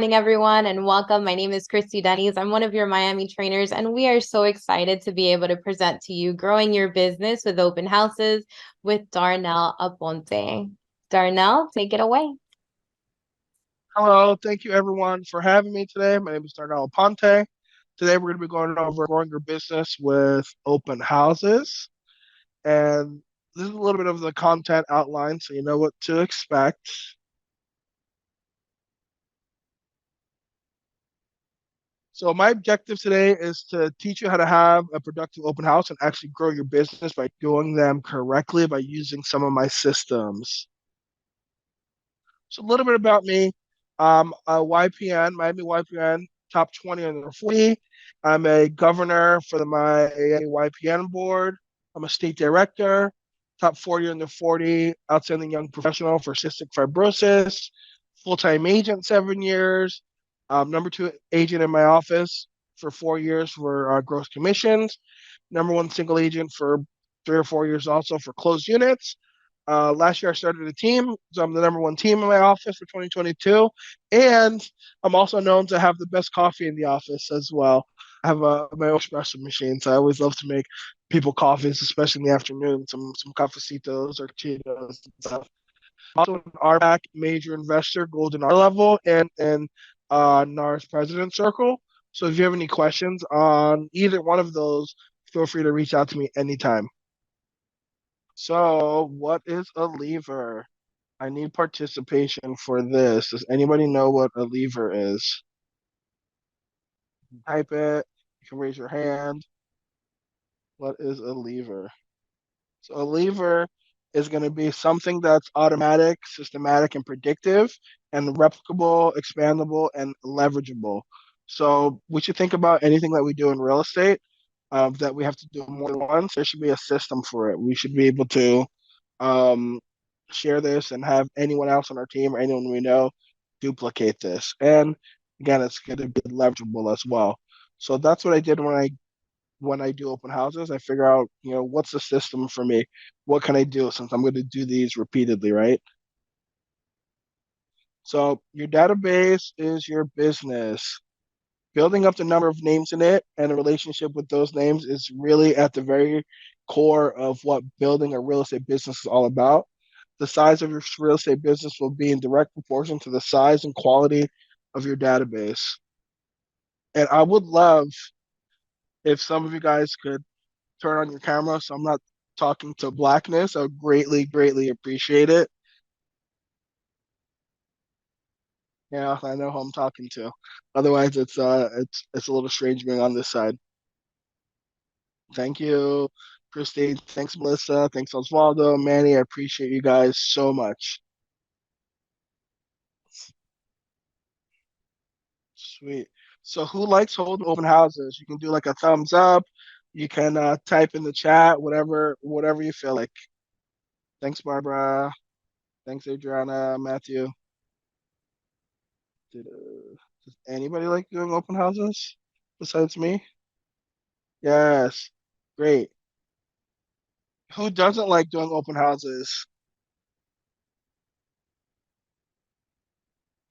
Morning, everyone, and welcome. My name is Christy Denny's. I'm one of your Miami trainers, and we are so excited to be able to present to you Growing Your Business with Open Houses with Darnell Aponte. Darnell, take it away. Hello, thank you everyone for having me today. My name is Darnell Aponte. Today we're going to be going over growing your business with open houses. And this is a little bit of the content outline so you know what to expect. So my objective today is to teach you how to have a productive open house and actually grow your business by doing them correctly by using some of my systems. So a little bit about me. A YPN, Miami YPN, top 20 under 40. I'm a governor for the Miami YPN board. I'm a state director, top 40 under 40, outstanding young professional for cystic fibrosis, full-time agent 7 years, number two agent in my office for 4 years for gross commissions, number one single agent for 3 or 4 years also for closed units. Last year I started a team, so I'm the number one team in my office for 2022, and I'm also known to have the best coffee in the office as well. I have my own espresso machine, so I always love to make people coffees, especially in the afternoon, some cafecitos or Cheetos and stuff. Also an RBAC major investor, golden R level, and NARS president circle. So if you have any questions on either one of those, feel free to reach out to me anytime. So, what is a lever? I need participation for this. Does anybody know what a lever is? Type it. You can raise your hand. What is a lever? So, a lever is going to be something that's automatic, systematic, and predictive, and replicable, expandable, and leverageable. So, we should think about anything that we do in real estate that we have to do more than once. There should be a system for it. We should be able to um, share this and have anyone else on our team or anyone we know duplicate this. And again, it's going to be leverageable as well. So that's what I did when I do open houses. I figure out, what's the system for me? What can I do since I'm going to do these repeatedly, right? So your database is your business. Building up the number of names in it and a relationship with those names is really at the very core of what building a real estate business is all about. The size of your real estate business will be in direct proportion to the size and quality of your database. And I would love if some of you guys could turn on your camera so I'm not talking to blackness. I would greatly, greatly appreciate it. Yeah, I know who I'm talking to. Otherwise, it's a little strange being on this side. Thank you, Christine. Thanks, Melissa. Thanks, Osvaldo. Manny, I appreciate you guys so much. Sweet. So who likes holding open houses? You can do like a thumbs up. You can type in the chat, whatever you feel like. Thanks, Barbara. Thanks, Adriana, Matthew. Does anybody like doing open houses besides me? Yes. Great. Who doesn't like doing open houses?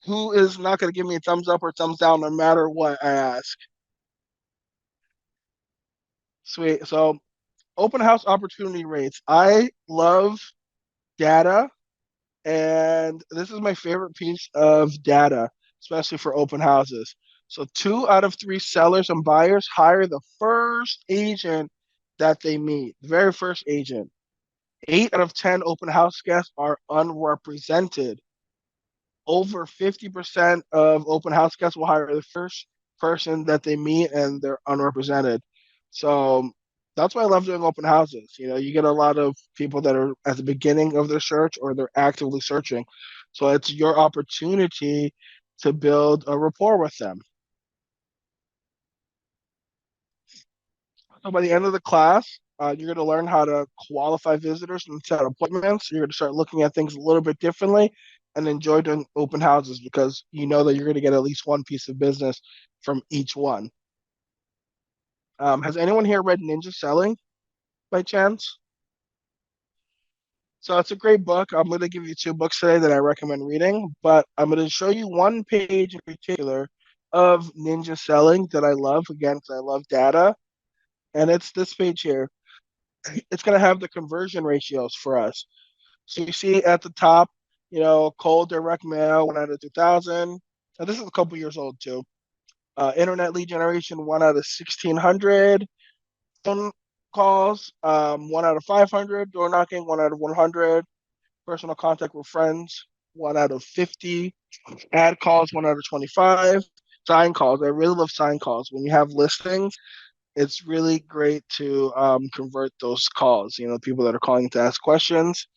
Who is not going to give me a thumbs up or thumbs down no matter what I ask? Sweet. So, open house opportunity rates. I love data, and this is my favorite piece of data, especially for open houses. So, 2 out of 3 sellers and buyers hire the first agent that they meet, the very first agent. 8 out of 10 open house guests are unrepresented. Over 50% of open house guests will hire the first person that they meet and they're unrepresented. So that's why I love doing open houses. You get a lot of people that are at the beginning of their search or they're actively searching. So it's your opportunity to build a rapport with them. So by the end of the class, you're going to learn how to qualify visitors and set appointments. You're going to start looking at things a little bit differently and enjoy doing open houses because you know that you're going to get at least one piece of business from each one. Has anyone here read Ninja Selling by chance? So it's a great book. I'm going to give you two books today that I recommend reading, but I'm going to show you one page in particular of ninja selling that I love, again, because I love data. And it's this page here. It's going to have the conversion ratios for us. So you see at the top, cold direct mail, 1 out of 2,000. Now, this is a couple years old too. Internet lead generation, 1 out of 1,600. Phone calls, 1 out of 500. Door knocking, 1 out of 100. Personal contact with friends, 1 out of 50. Ad calls, 1 out of 25. Sign calls. I really love sign calls. When you have listings, it's really great to convert those calls. People that are calling to ask questions.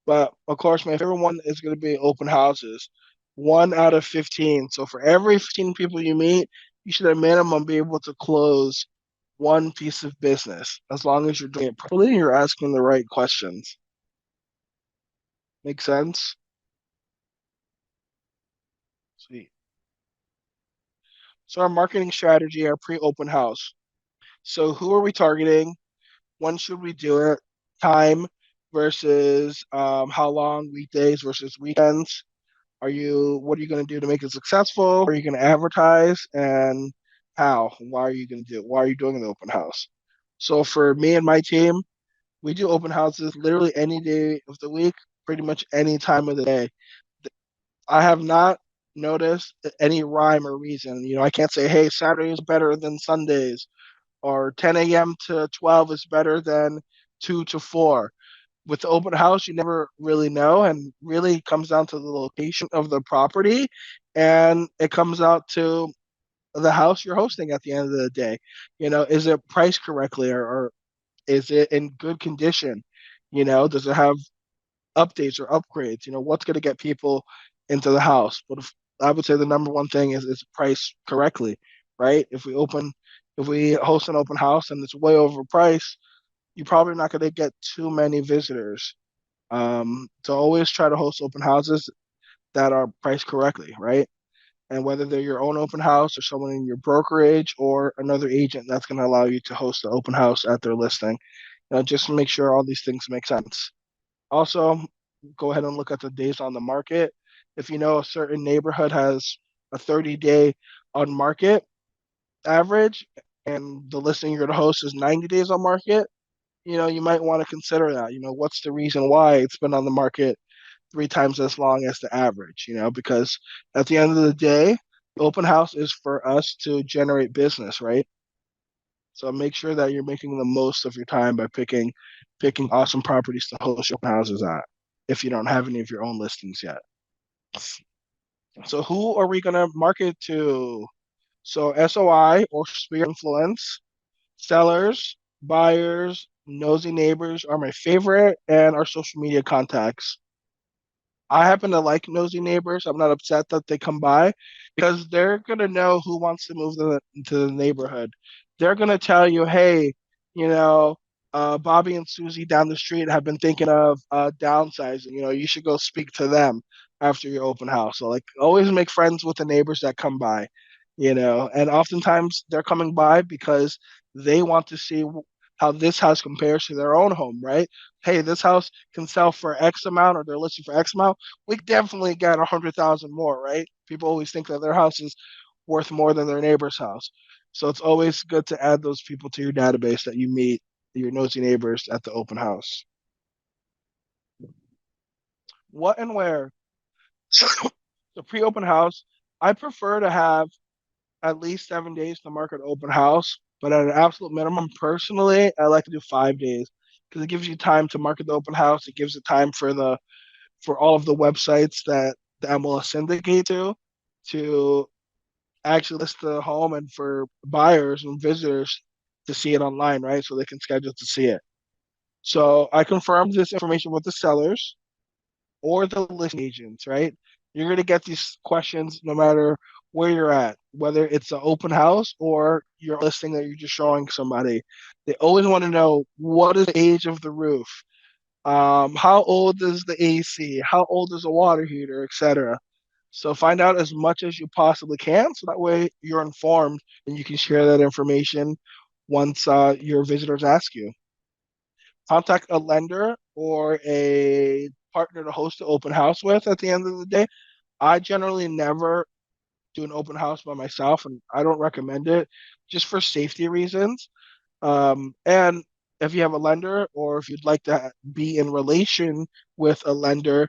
But of course, my favorite one is going to be open houses. 1 out of 15. So for every 15 people you meet, you should at minimum be able to close one piece of business as long as you're doing it properly and you're asking the right questions. Make sense? Sweet. So our marketing strategy, our pre-open house. So who are we targeting? When should we do it? Time versus how long, weekdays versus weekends. What are you going to do to make it successful? Are you going to advertise? And how? Why are you going to do it? Why are you doing an open house? So for me and my team, we do open houses literally any day of the week, pretty much any time of the day. I have not noticed any rhyme or reason. I can't say, hey, Saturday is better than Sundays, or 10 a.m. to 12 is better than 2 to 4. With the open house, you never really know, and really comes down to the location of the property, and it comes out to the house you're hosting at the end of the day. Is it priced correctly, or is it in good condition? Does it have updates or upgrades? What's going to get people into the house? But I would say the number one thing is priced correctly, right? If we host an open house and it's way overpriced, you're probably not going to get too many visitors. So always try to host open houses that are priced correctly, right? And whether they're your own open house or someone in your brokerage or another agent that's going to allow you to host the open house at their listing. Just make sure all these things make sense. Also, go ahead and look at the days on the market. If you know a certain neighborhood has a 30-day on market average and the listing you're going to host is 90 days on market, you might want to consider that. What's the reason why it's been on the market 3 times as long as the average? Because at the end of the day, open house is for us to generate business, right? So make sure that you're making the most of your time by picking awesome properties to host your open houses at if you don't have any of your own listings yet. So who are we gonna market to? So SOI or sphere influence, sellers, buyers, nosy neighbors are my favorite, and our social media contacts. I happen to like nosy neighbors. I'm not upset that they come by because they're gonna know who wants to move to the neighborhood. They're gonna tell you, hey, you know, Bobby and Susie down the street have been thinking of downsizing. You should go speak to them after your open house. So like, always make friends with the neighbors that come by. And oftentimes they're coming by because they want to see how this house compares to their own home, right? Hey, this house can sell for X amount, or they're listing for X amount. We definitely got 100,000 more, right? People always think that their house is worth more than their neighbor's house. So it's always good to add those people to your database that you meet, your nosy neighbors at the open house. What and where? The pre-open house, I prefer to have at least 7 days to market open house, but at an absolute minimum, personally, I like to do 5 days because it gives you time to market the open house. It gives it time for all of the websites that the MLS syndicate to actually list the home, and for buyers and visitors to see it online, right? So they can schedule to see it. So I confirmed this information with the sellers or the listing agents, right? You're going to get these questions no matter where you're at, whether it's an open house or your listing that you're just showing somebody. They always want to know, what is the age of the roof? How old is the AC? How old is the water heater, etc. So find out as much as you possibly can, so that way you're informed and you can share that information once your visitors ask you. Contact a lender or a partner to host an open house with at the end of the day. I generally never do an open house by myself, and I don't recommend it just for safety reasons. And if you have a lender or if you'd like to be in relation with a lender,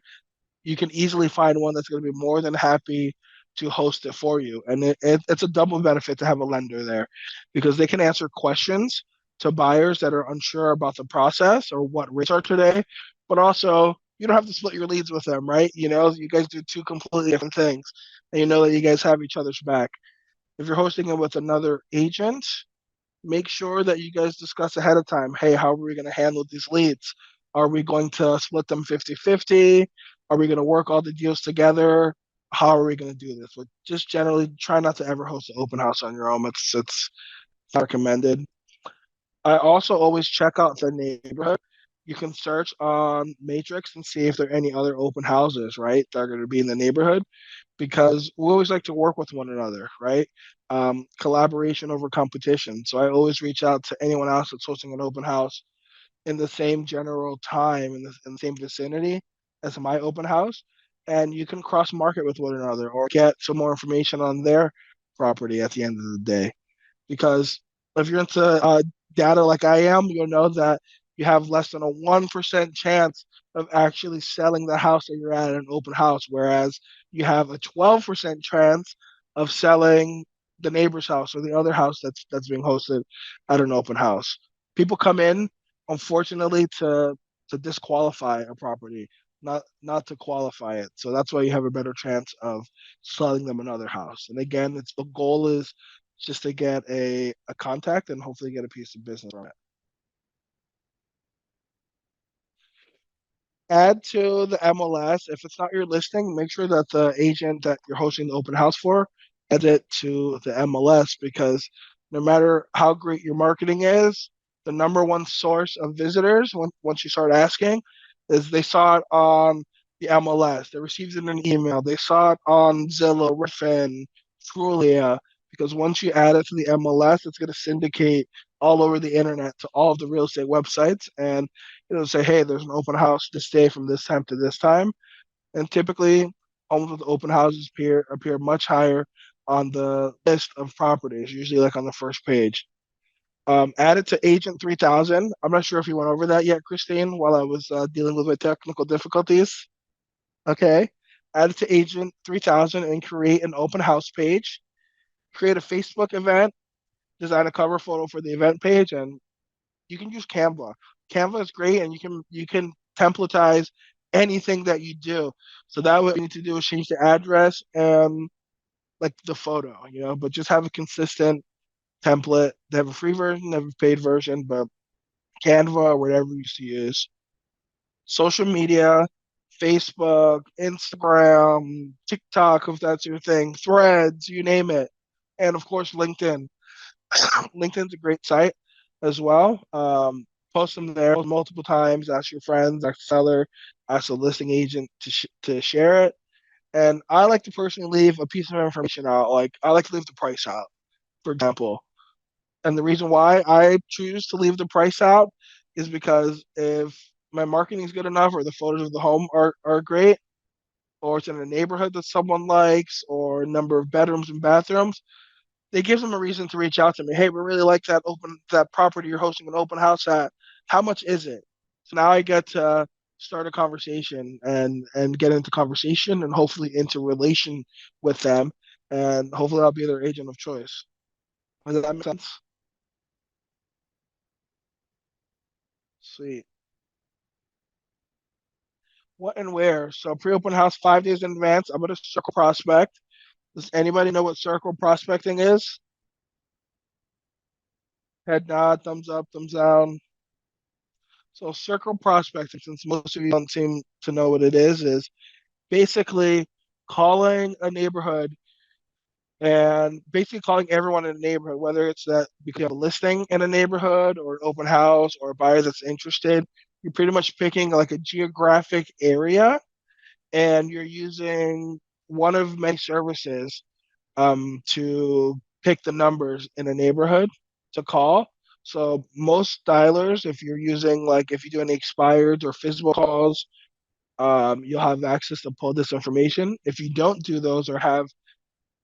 you can easily find one that's going to be more than happy to host it for you. And it's a double benefit to have a lender there because they can answer questions to buyers that are unsure about the process or what rates are today, but also you don't have to split your leads with them, right? You know, you guys do two completely different things, and you know that you guys have each other's back. If you're hosting it with another agent, make sure that you guys discuss ahead of time. Hey, how are we going to handle these leads? Are we going to split them 50-50? Are we going to work all the deals together? How are we going to do this? But just generally try not to ever host an open house on your own. It's not recommended. I also always check out the neighborhood. You can search on Matrix and see if there are any other open houses, right, that are going to be in the neighborhood because we always like to work with one another, right? Collaboration over competition. So I always reach out to anyone else that's hosting an open house in the same general time in the same vicinity as my open house, and you can cross market with one another or get some more information on their property at the end of the day because if you're into data like I am, you'll know that you have less than a 1% chance of actually selling the house that you're at an open house, whereas you have a 12% chance of selling the neighbor's house or the other house that's being hosted at an open house. People come in, unfortunately, to disqualify a property, not to qualify it. So that's why you have a better chance of selling them another house. And again, it's the goal is just to get a contact and hopefully get a piece of business from it. Add to the MLS. If it's not your listing, make sure that the agent that you're hosting the open house for adds it to the MLS because no matter how great your marketing is, the number one source of visitors, once you start asking, is they saw it on the MLS. They received it in an email. They saw it on Zillow, Redfin, Trulia. Because once you add it to the MLS, it's going to syndicate all over the internet to all of the real estate websites. And say, hey, there's an open house this day from this time to this time. And typically, homes with open houses appear much higher on the list of properties, usually like on the first page. Added to Agent 3000. I'm not sure if you went over that yet, Christine, while I was dealing with my technical difficulties. Okay. Add it to Agent 3000 and create an open house page. Create a Facebook event, design a cover photo for the event page, and you can use Canva. Canva is great, and you can templatize anything that you do. So that what you need to do is change the address and like the photo, but just have a consistent template. They have a free version, they have a paid version, but Canva or whatever you use. Social media, Facebook, Instagram, TikTok, if that's your thing, Threads, you name it. And of course, LinkedIn. LinkedIn's a great site as well. Post them there multiple times. Ask your friends, ask the seller, ask the listing agent to share it. And I like to personally leave a piece of information out. Like I like to leave the price out, for example. And the reason why I choose to leave the price out is because if my marketing is good enough, or the photos of the home are great, or it's in a neighborhood that someone likes, or number of bedrooms and bathrooms, it gives them a reason to reach out to me. Hey, we really like that property you're hosting an open house at. How much is it? So now I get to start a conversation and get into conversation and hopefully into relation with them, and hopefully I'll be their agent of choice. Does that make sense? Sweet. What and where? So pre-open house 5 days in advance. I'm gonna circle prospect. Does anybody know what circle prospecting is? Head nod, thumbs up, thumbs down. So circle prospecting, since most of you don't seem to know what it is basically calling a neighborhood and basically calling everyone in the neighborhood, whether it's that because you have a listing in a neighborhood or an open house or a buyer that's interested. You're pretty much picking like a geographic area and you're using one of many services to pick the numbers in a neighborhood to call. So most dialers, if you're using like if you do any expired or physical calls, you'll have access to pull this information. If you don't do those or have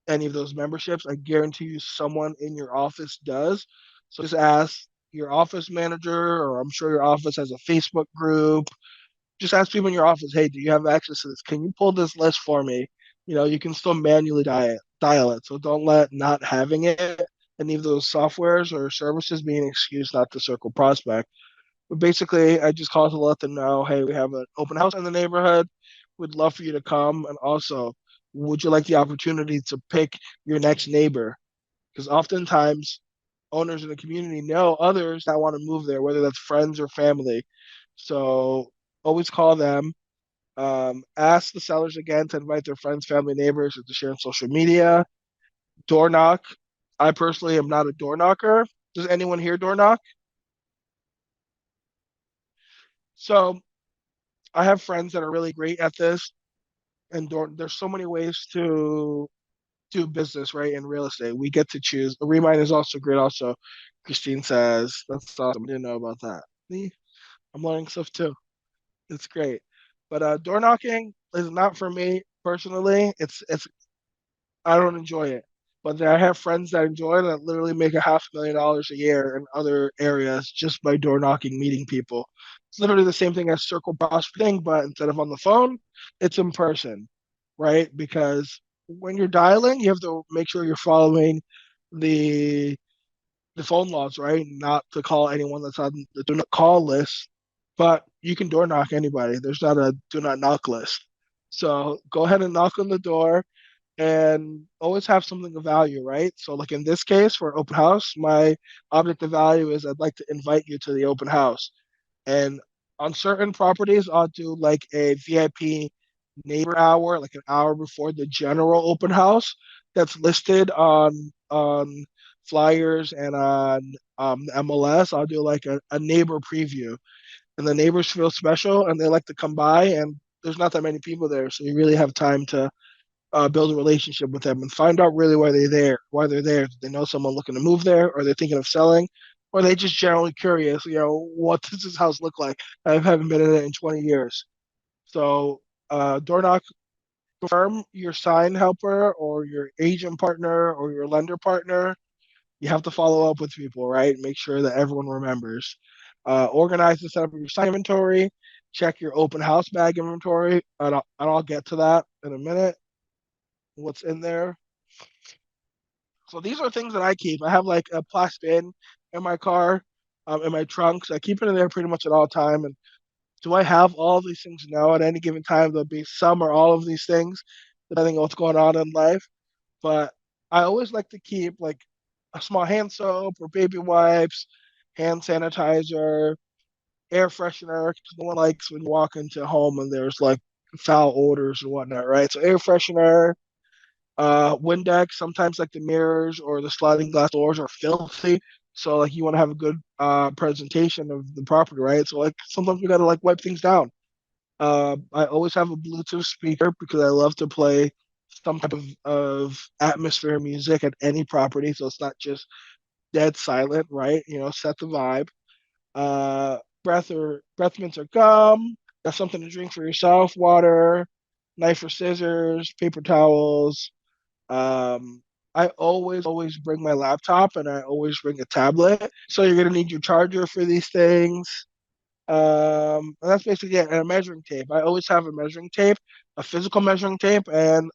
any of those memberships, I guarantee you someone in your office does. So just ask your office manager, or I'm sure your office has a Facebook group. Just ask people in your office, hey, do you have access to this? Can you pull this list for me? You can still manually dial it. So don't let not having it, any of those softwares or services, be an excuse not to circle prospect. But basically, I just called to let them know, hey, we have an open house in the neighborhood. We'd love for you to come. And also, would you like the opportunity to pick your next neighbor? Because oftentimes, owners in the community know others that want to move there, whether that's friends or family. So always call them. Ask the sellers again to invite their friends, family, neighbors, or to share on social media. Door knock. I personally am not a door knocker. Does anyone here door knock? So I have friends that are really great at this, and there's so many ways to do business, right? In real estate, we get to choose. Remind is also great. Also, Christine says that's awesome. I didn't know about that. See, I'm learning stuff too. It's great, but door knocking is not for me personally. It's I don't enjoy it. But I have friends that enjoy it that literally make $500,000 a year in other areas just by door knocking, meeting people. It's literally the same thing as circle prospecting, but instead of on the phone, it's in person, right? Because when you're dialing, you have to make sure you're following the the phone laws, right? Not to call anyone that's on the do not call list, but you can door knock anybody. There's not a do not knock list. So go ahead and knock on the door and always have something of value, right? So, like in this case, for an open house, my object of value is I'd like to invite you to the open house. And on certain properties, I'll do like a VIP neighbor hour, like an hour before the general open house that's listed on flyers and on MLS. I'll do like a neighbor preview, and the neighbors feel special and they like to come by, and there's not that many people there, so you really have time to build a relationship with them and find out really why they're there. Do they know someone looking to move there? Or are they thinking of selling? Or are they just generally curious, what does this house look like? I haven't been in it in 20 years. So, door knock, confirm your sign helper or your agent partner or your lender partner. You have to follow up with people, right? Make sure that everyone remembers. Organize the setup of your sign inventory. Check your open house bag inventory. And I'll get to that in a minute. What's in there? So these are things that I keep. I have like a plastic bin in my car, in my trunk. So I keep it in there pretty much at all time. And do I have all of these things? No. At any given time, there'll be some or all of these things, depending on what's going on in life. But I always like to keep like a small hand soap or baby wipes, hand sanitizer, air freshener. 'Cause no one likes when you walk into a home and there's like foul odors and whatnot, right? So air freshener, Windex, sometimes like the mirrors or the sliding glass doors are filthy. So like you want to have a good presentation of the property, right? So like sometimes you gotta like wipe things down. I always have a Bluetooth speaker because I love to play some type of atmosphere music at any property. So it's not just dead silent, right? Set the vibe. Uh, breath mints or gum. That's something to drink for yourself. Water, knife or scissors, paper towels, I always bring my laptop and I always bring a tablet. So you're gonna need your charger for these things. And that's basically it. And a measuring tape. I always have a measuring tape, a physical measuring tape, and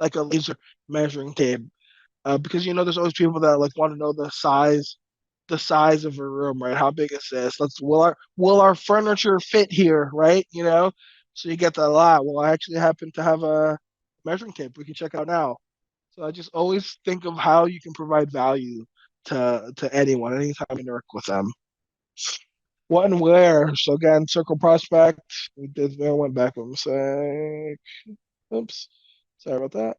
like a laser measuring tape. Because there's always people that like want to know the size of a room, right? How big is this? Will our furniture fit here, right? So you get that a lot. Well, I actually happen to have a measuring tape we can check out now. So I just always think of how you can provide value to anyone anytime you interact with them. What and where? So again, circle prospect. We did. I went back one mistake. Oops. Sorry about that.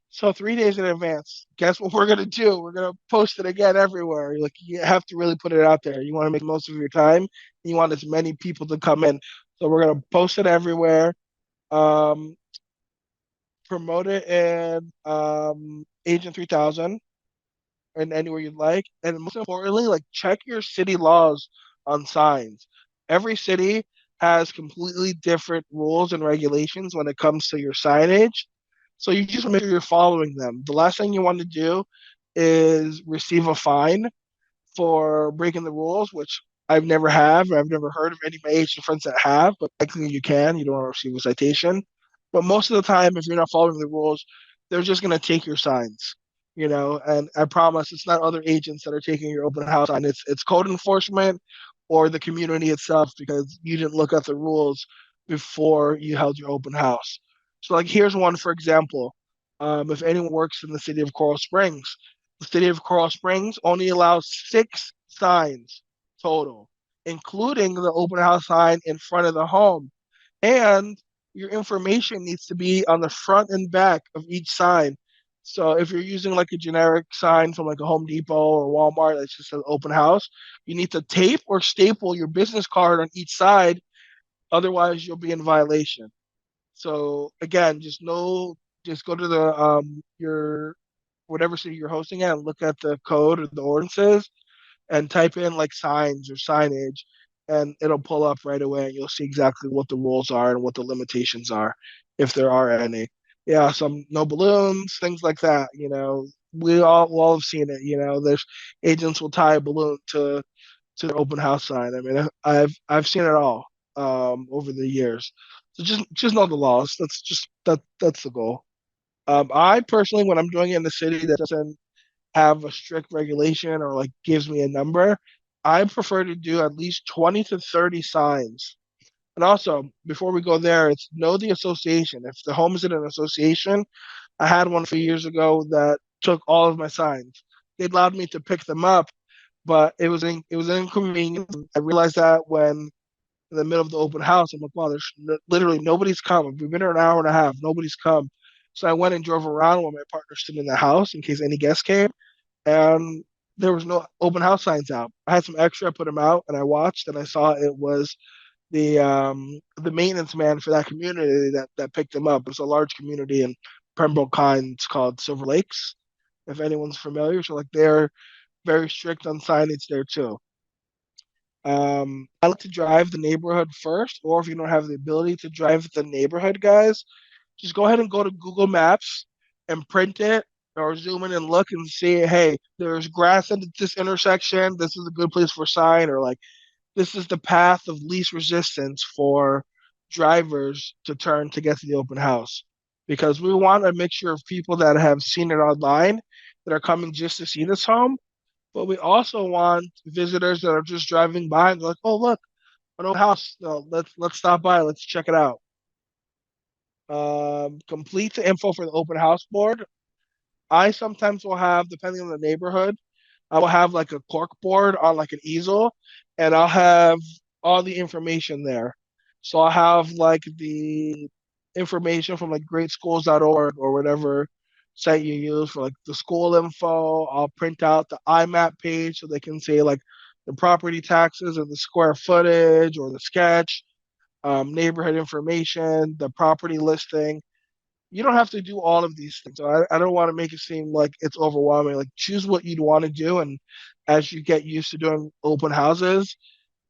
So 3 days in advance, guess what we're gonna do? We're gonna post it again everywhere. Like you have to really put it out there. You want to make the most of your time. You want as many people to come in. So we're gonna post it everywhere. Um, Promote it in Agent 3000. and anywhere you'd like. And most importantly, like check your city laws on signs. Every city has completely different rules and regulations when it comes to your signage. So you just make sure you're following them. The last thing you want to do is receive a fine for breaking the rules, which I've never have. I've never heard of any of my Asian friends that have, but likely you can. You don't want to receive a citation. But most of the time, if you're not following the rules, they're just going to take your signs, And I promise it's not other agents that are taking your open house sign. It's code enforcement or the community itself because you didn't look at the rules before you held your open house. So, like, here's one for example. If anyone works in the city of Coral Springs, the city of Coral Springs only allows 6 signs total, including the open house sign in front of the home. And your information needs to be on the front and back of each sign. So if you're using like a generic sign from like a Home Depot or Walmart that just says open house, you need to tape or staple your business card on each side. Otherwise, you'll be in violation. So again, just go to the your whatever city you're hosting at and look at the code or the ordinances and type in like signs or signage and it'll pull up right away and you'll see exactly what the rules are and what the limitations are if there are any. Yeah, some no balloons, things like that, we all have seen it. There's agents will tie a balloon to their open house sign. I mean, I've seen it all over the years. So just know the laws. That's the goal. I personally, when I'm doing it in the city that doesn't have a strict regulation or like gives me a number, I prefer to do at least 20 to 30 signs. And also, before we go there, it's know the association. If the home is in an association, I had one a few years ago that took all of my signs. They allowed me to pick them up, but it was an inconvenience. I realized that when in the middle of the open house, I'm like, wow, there's literally nobody's come. We've been here an hour and a half, nobody's come. So I went and drove around while my partner stood in the house in case any guests came and there was no open house signs out. I had some extra, I put them out, and I watched, and I saw it was the maintenance man for that community that picked them up. It's a large community in Pembroke Pines called Silver Lakes, if anyone's familiar. So like they're very strict on signage there too. I like to drive the neighborhood first, or if you don't have the ability to drive the neighborhood, guys, just go ahead and go to Google Maps and print it or zoom in and look and see, hey, there's grass at this intersection. This is a good place for a sign, or like this is the path of least resistance for drivers to turn to get to the open house. Because we want a mixture of people that have seen it online that are coming just to see this home, but we also want visitors that are just driving by and they're like, oh look, an open house. No, let's stop by, let's check it out. Complete the info for the open house board. I sometimes will have, depending on the neighborhood, I will have like a cork board on like an easel, and I'll have all the information there. So I'll have like the information from like greatschools.org or whatever site you use for like the school info. I'll print out the IMAP page so they can say like the property taxes or the square footage or the sketch, neighborhood information, the property listing. You don't have to do all of these things. So I don't want to make it seem like it's overwhelming. Like choose what you'd want to do, and as you get used to doing open houses,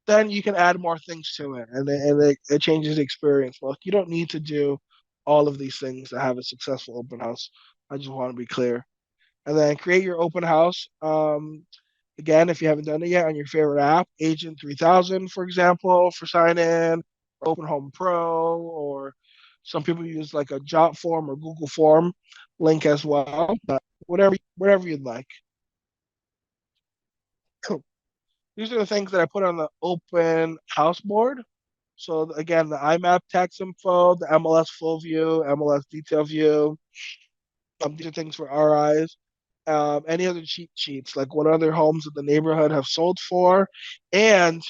then you can add more things to it, and it changes the experience. Well, you don't need to do all of these things to have a successful open house. I just want to be clear. And then create your open house. Again, if you haven't done it yet, on your favorite app, Agent 3000, for example, for sign in, or Open Home Pro, or some people use like a Jot form or Google form link as well. But whatever you'd like. These are the things that I put on the open house board. So again, the IMAP tax info, the MLS full view, MLS detail view. These are things for our eyes. Any other cheat sheets, like what other homes in the neighborhood have sold for. And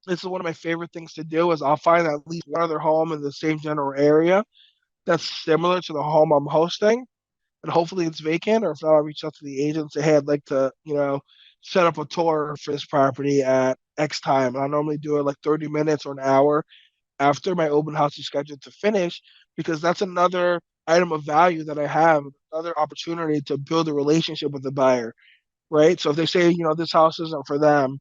this is one of my favorite things to do is I'll find at least one other home in the same general area that's similar to the home I'm hosting. And hopefully it's vacant, or if not, I'll reach out to the agent and say, hey, I'd like to, set up a tour for this property at X time. And I normally do it like 30 minutes or an hour after my open house is scheduled to finish, because that's another item of value that I have, another opportunity to build a relationship with the buyer, right? So if they say, this house isn't for them,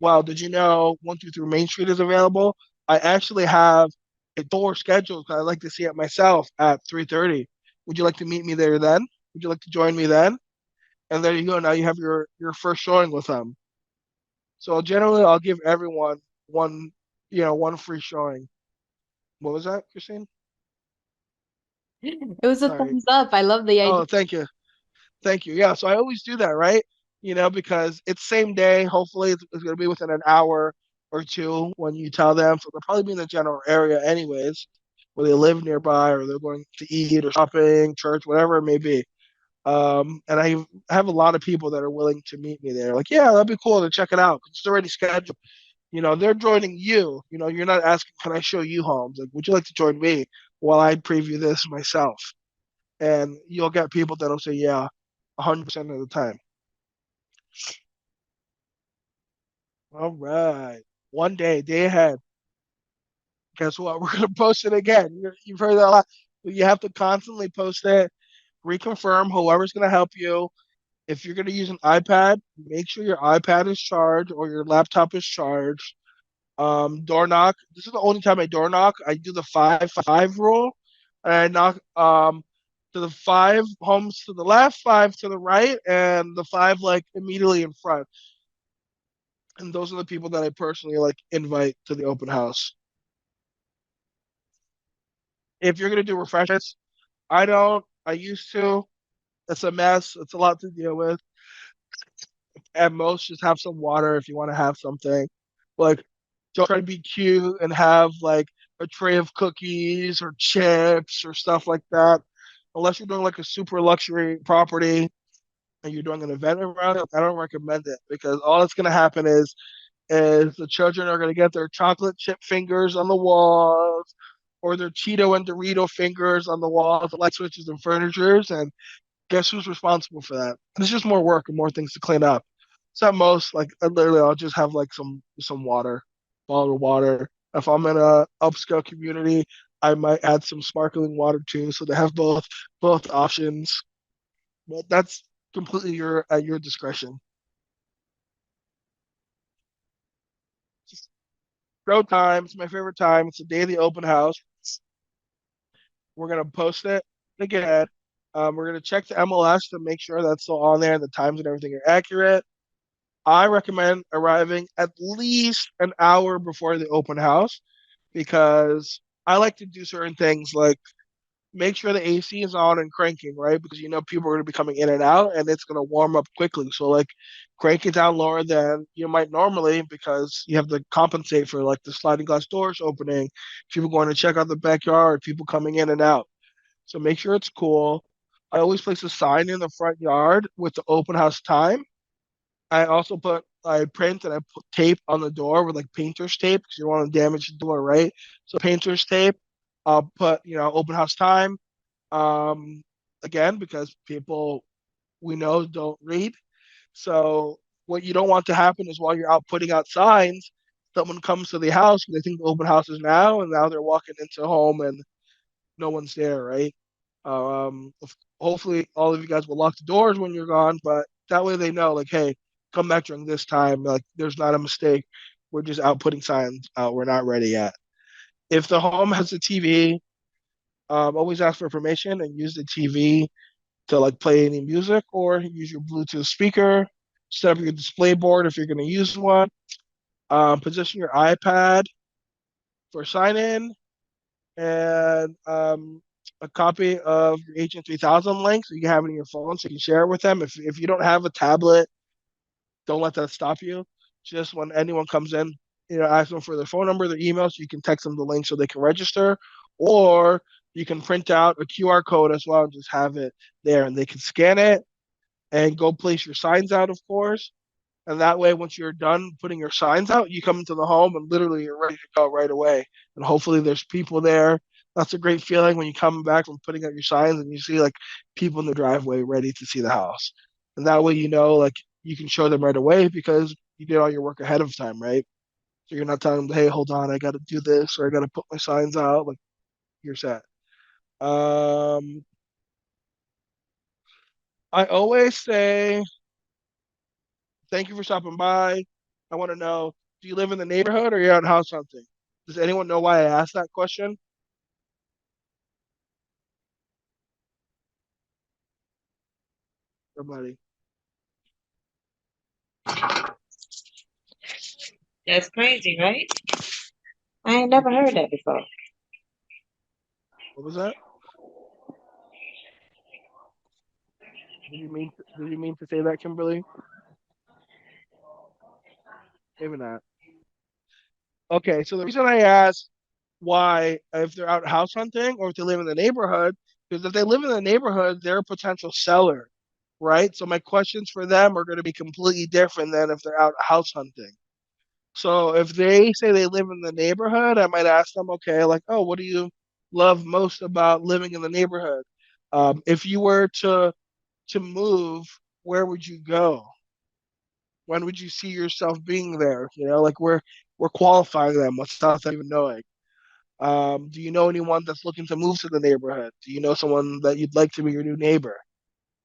well, did you know 123 Main Street is available? I actually have a tour scheduled. I like to see it myself at 3:30. Would you like to meet me there then? Would you like to join me then? And there you go. Now you have your first showing with them. So generally, I'll give everyone one, one free showing. What was that, Christine? It was a Sorry. thumbs up. I love the idea. Oh, thank you. Thank you. Yeah, so I always do that, right? Because it's same day. Hopefully, it's going to be within an hour or two when you tell them. So they'll probably be in the general area, anyways, where they live nearby or they're going to eat or shopping, church, whatever it may be. And I have a lot of people that are willing to meet me there. Like, yeah, that'd be cool to check it out. It's already scheduled. They're joining you. You're not asking, can I show you homes? Like, would you like to join me while I preview this myself? And you'll get people that'll say, yeah, 100% of the time. All right. One day ahead. Guess what? We're gonna post it again. You've heard that a lot. But you have to constantly post it, reconfirm whoever's gonna help you. If you're gonna use an iPad, make sure your iPad is charged or your laptop is charged. Door knock. This is the only time I door knock. I do the 5-5 rule. And I knock to the 5 homes to the left, 5 to the right, and the 5 like immediately in front. And those are the people that I personally like invite to the open house. If you're gonna do refreshments, I don't. I used to. It's a mess. It's a lot to deal with. At most, just have some water if you want to have something. Like, don't try to be cute and have like a tray of cookies or chips or stuff like that. Unless you're doing like a super luxury property and you're doing an event around it, I don't recommend it because all that's gonna happen is the children are going to get their chocolate chip fingers on the walls or their Cheeto and Dorito fingers on the walls, light switches and furnitures. And guess who's responsible for that? And it's just more work and more things to clean up. So at most, like literally, I'll just have like some water, bottled water. If I'm in a upscale community, I might add some sparkling water too, so they have both options. But that's completely your at your discretion. Show time. It's my favorite time. It's the day of the open house. We're gonna post it again. We're gonna check the MLS to make sure that's still on there. The times and everything are accurate. I recommend arriving at least an hour before the open house because I like to do certain things like make sure the AC is on and cranking, right? Because people are going to be coming in and out and it's going to warm up quickly. So like crank it down lower than you might normally because you have to compensate for like the sliding glass doors opening, people going to check out the backyard, people coming in and out. So make sure it's cool. I always place a sign in the front yard with the open house time. I print and I put tape on the door with like painter's tape because you don't want to damage the door, right? So painter's tape. I'll put, open house time. Um, Again, because people we know don't read. So what you don't want to happen is while you're out putting out signs, someone comes to the house and they think the open house is now, and now they're walking into home and no one's there, right? Um, Hopefully all of you guys will lock the doors when you're gone, but that way they know, like, hey, come back during this time. Like, there's not a mistake. We're just out putting signs out. We're not ready yet. If the home has a TV, always ask for permission and use the TV to like play any music or use your Bluetooth speaker. Set up your display board if you're going to use one. Position your iPad for sign in and a copy of your Agent 3000 link so you can have it in your phone so you can share it with them. If you don't have a tablet, don't let that stop you. Just when anyone comes in, ask them for their phone number, their email, so you can text them the link so they can register. Or you can print out a QR code as well and just have it there and they can scan it and go place your signs out, of course. And that way, once you're done putting your signs out, you come into the home and literally you're ready to go right away. And hopefully, there's people there. That's a great feeling when you come back from putting out your signs and you see like people in the driveway ready to see the house. And that way, like you can show them right away because you did all your work ahead of time, right? So you're not telling them, hey, hold on, I got to do this or I got to put my signs out. Like you're set. Um, I always say thank you for stopping by. I want to know, do you live in the neighborhood or you're out house hunting? Does anyone know why I asked that question? Everybody. That's crazy, right? I ain't never heard that before. What was that? Did you mean to say that, Kimberly? Maybe not. Okay, so the reason I asked why if they're out house hunting or if they live in the neighborhood, because if they live in the neighborhood, they're a potential seller, right? So my questions for them are going to be completely different than if they're out house hunting. So if they say they live in the neighborhood, I might ask them, okay, like, oh, what do you love most about living in the neighborhood? If you were to move, where would you go? When would you see yourself being there? You know, like we're qualifying them without them even knowing. Do you know anyone that's looking to move to the neighborhood? Do you know someone that you'd like to be your new neighbor?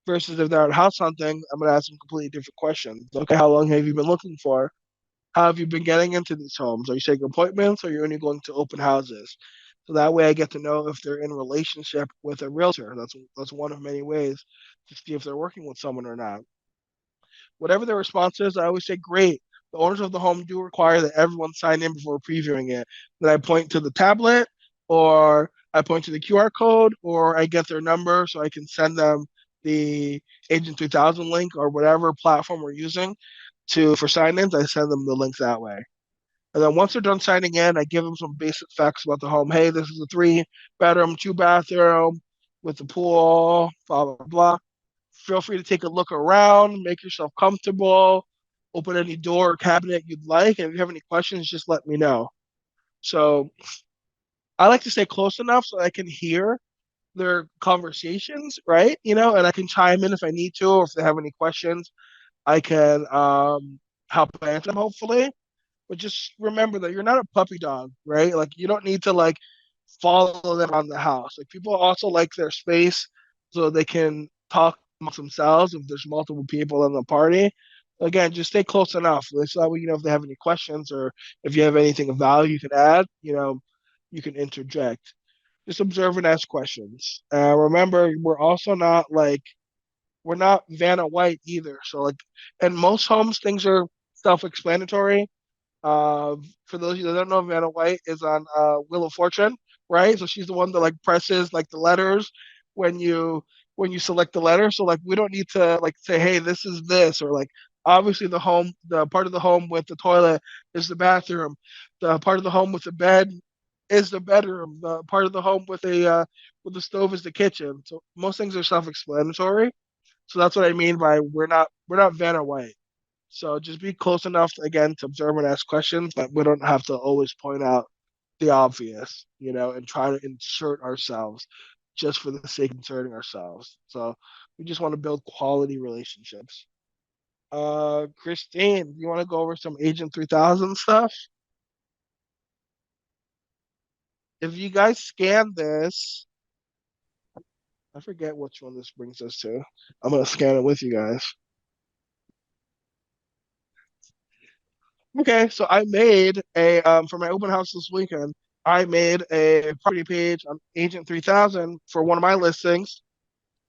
Versus if they're out house hunting, I'm gonna ask them completely different questions. Okay, how long have you been looking for? How have you been getting into these homes? Are you taking appointments or are you only going to open houses? So that way I get to know if they're in a relationship with a realtor. That's one of many ways to see if they're working with someone or not. Whatever their response is, I always say, great. The owners of the home do require that everyone sign in before previewing it. Then I point to the tablet or I point to the QR code or I get their number so I can send them the Agent 3000 link or whatever platform we're using to for sign-ins. I send them the links that way. And then once they're done signing in, I give them some basic facts about the home. Hey, this is a 3 bedroom, 2 bathroom with a pool, blah, blah, blah. Feel free to take a look around, make yourself comfortable, open any door or cabinet you'd like. And if you have any questions, just let me know. So I like to stay close enough so I can hear their conversations, right? You know, and I can chime in if I need to, or if they have any questions, I can help answer them hopefully. But just remember that you're not a puppy dog, right? Like you don't need to like follow them around the house. Like people also like their space so they can talk amongst themselves if there's multiple people in the party. Again, just stay close enough. So that way you know if they have any questions or if you have anything of value you can add, you know, you can interject. Just observe and ask questions. Remember, we're also not like we're not Vanna White either. So like in most homes, things are self-explanatory. For those of you that don't know, Vanna White is on Wheel of Fortune, right? So she's the one that like presses like the letters when you when you select the letter. So like we don't need to like say, hey, this is this, or like obviously the part of the home with the toilet is the bathroom. The part of the home with the bed is the bedroom. The part of the home with the stove is the kitchen. So most things are self-explanatory. So that's what I mean by we're not Vanna White. So just be close enough again to observe and ask questions, but we don't have to always point out the obvious, you know, and try to insert ourselves just for the sake of inserting ourselves. So we just want to build quality relationships. Christine, you want to go over some Agent 3000 stuff? If you guys scan this, I forget which one this brings us to. I'm gonna scan it with you guys. Okay, so I made a for my open house this weekend. I made a property page on Agent 3000 for one of my listings,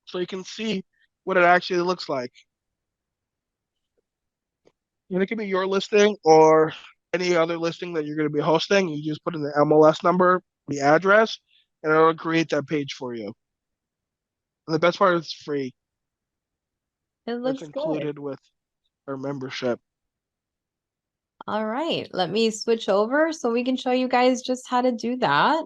so you can see what it actually looks like. And it could be your listing or any other listing that you're going to be hosting. You just put in the MLS number, the address, and it'll create that page for you. And the best part is it's free. It That's looks good. included with our membership. All right, let me switch over so we can show you guys just how to do that.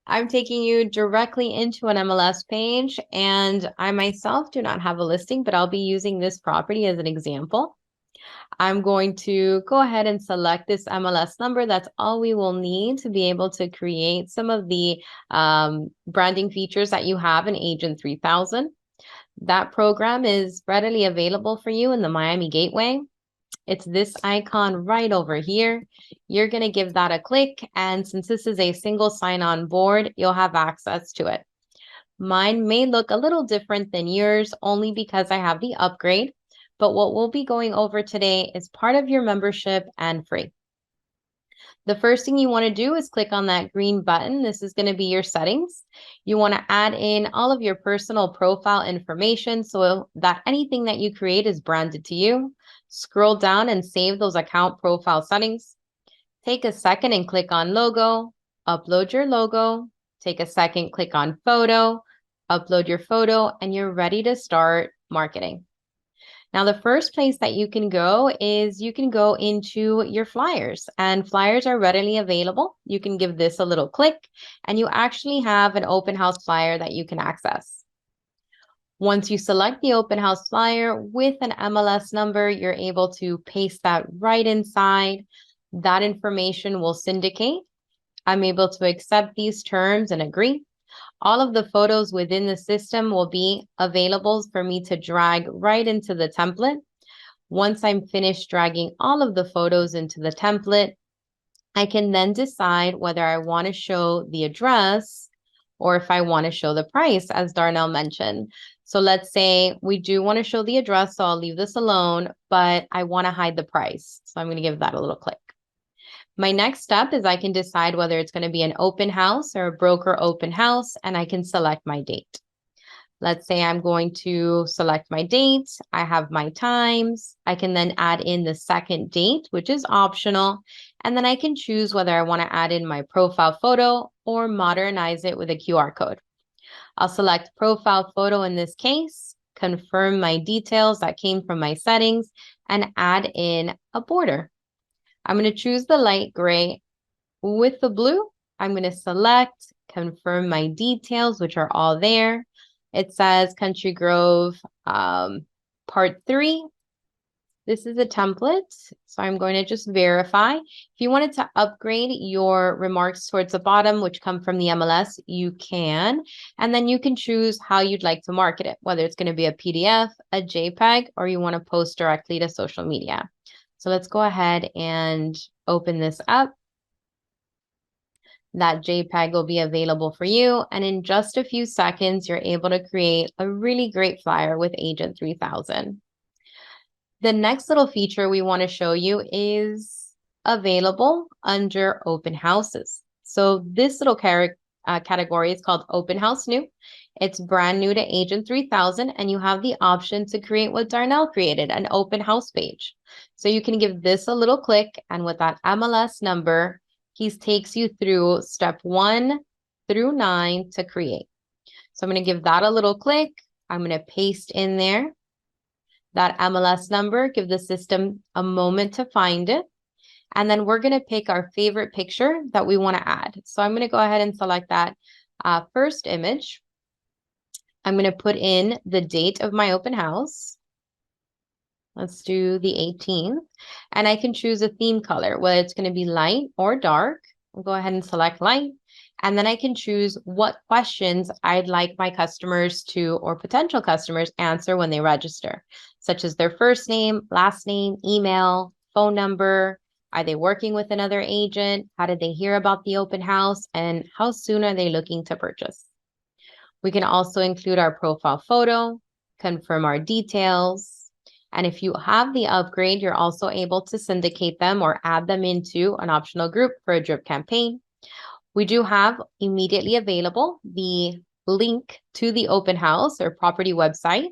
I'm taking you directly into an MLS page, and I myself do not have a listing, but I'll be using this property as an example. I'm going to go ahead and select this MLS number. That's all we will need to be able to create some of the branding features that you have in Agent 3000. That program is readily available for you in the Miami Gateway. It's this icon right over here. You're going to give that a click. And since this is a single sign-on board, you'll have access to it. Mine may look a little different than yours only because I have the upgrade. But what we'll be going over today is part of your membership and free. The first thing you want to do is click on that green button. This is going to be your settings. You want to add in all of your personal profile information so that anything that you create is branded to you. Scroll down and save those account profile settings. Take a second and click on logo. Upload your logo. Take a second, click on photo. Upload your photo, and you're ready to start marketing. Now, the first place that you can go is you can go into your flyers, and flyers are readily available. You can give this a little click, and you actually have an open house flyer that you can access. Once you select the open house flyer with an MLS number, you're able to paste that right inside. That information will syndicate. I'm able to accept these terms and agree. All of the photos within the system will be available for me to drag right into the template. Once I'm finished dragging all of the photos into the template, I can then decide whether I want to show the address or if I want to show the price, as Darnell mentioned. So let's say we do want to show the address, so I'll leave this alone, but I want to hide the price. So I'm going to give that a little click. My next step is I can decide whether it's going to be an open house or a broker open house, and I can select my date. Let's say I'm going to select my date. I have my times. I can then add in the second date, which is optional. And then I can choose whether I want to add in my profile photo or modernize it with a QR code. I'll select profile photo in this case, confirm my details that came from my settings, and add in a border. I'm going to choose the light gray. With the blue, I'm going to select, confirm my details, which are all there. It says Country Grove, part 3. This is a template, so I'm going to just verify. If you wanted to upgrade your remarks towards the bottom, which come from the MLS, you can. And then you can choose how you'd like to market it, whether it's going to be a PDF, a JPEG, or you want to post directly to social media. So let's go ahead and open this up. That JPEG will be available for you. And in just a few seconds, you're able to create a really great flyer with Agent 3000. The next little feature we want to show you is available under open houses. So this little category is called Open House New. It's brand new to Agent 3000, and you have the option to create what Darnell created, an open house page. So you can give this a little click, and with that MLS number, he takes you through step 1 through 9 to create. So I'm going to give that a little click. I'm going to paste in there that MLS number, give the system a moment to find it. And then we're going to pick our favorite picture that we want to add. So I'm going to go ahead and select that first image. I'm going to put in the date of my open house. Let's do the 18th. And I can choose a theme color, whether it's going to be light or dark. I'll go ahead and select light. And then I can choose what questions I'd like my customers to, or potential customers, answer when they register, such as their first name, last name, email, phone number. Are they working with another agent? How did they hear about the open house? And how soon are they looking to purchase? We can also include our profile photo, confirm our details. And if you have the upgrade, you're also able to syndicate them or add them into an optional group for a drip campaign. We do have immediately available the link to the open house or property website.